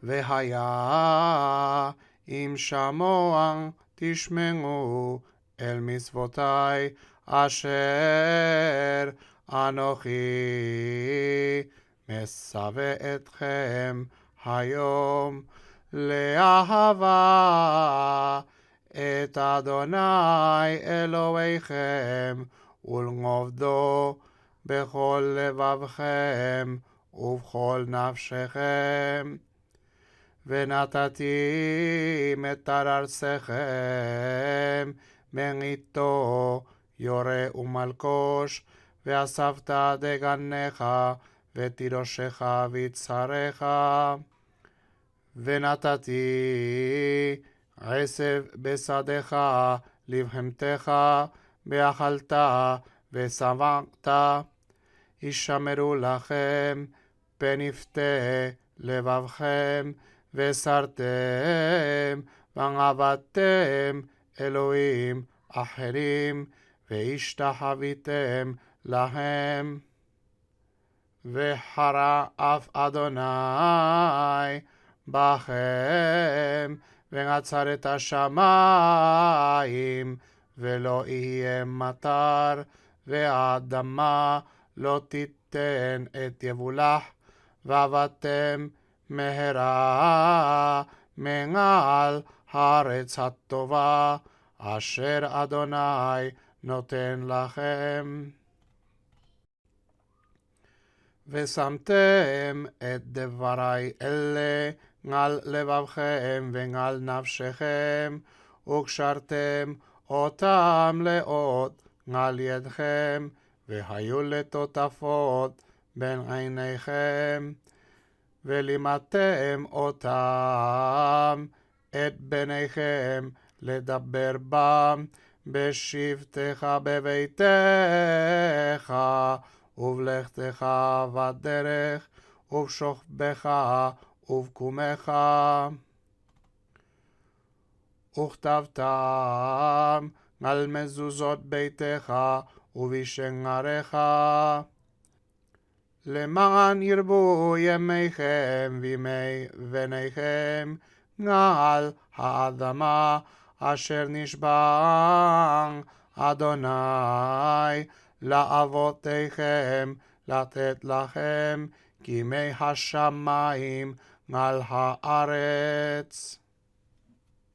והיה אם שמוע תשמעו אל מצוותי אשר אנוכי מצווה אתכם היום לאהבה את אדוני אלוהיכם ולעובדו בכל לבבכם ובכל נפשכם. ונתתי מטר ארצכם מריתו יורה ומלקוש, ואספת דגניך ותירושך ויצריך. ונתתי עשב בשדך לבהמתך, ואכלת ושבעת. ישמרו לכם פן יפתה לבבכם, וסרתם ועבדתם אלוהים אחרים, והשתחוויתם להם. וחרה אף אדוני בכם, ונצר את השמיים, ולא יהיה מטר, והאדמה לא תיתן את יבולח, ועבדתם מהרה מעל הארץ הטובה, אשר אדוני נותן לכם. ושמתם את דברי אלה על לבבכם ועל נפשכם, וקשרתם אותם לאות על ידכם, והיו לטוטפות בין עיניכם. ולימדתם אותם את בניכם לדבר בם בשבתך בביתך, ובלכתך בדרך, ובשוכבך ובקומך. וכתבתם על מזוזות ביתך ובשעריך, למען ירבו ימיכם וימי בניכם על האדמה אשר נשבע אדוני לאבותיכם לתת לכם, כימי השמיים על הארץ.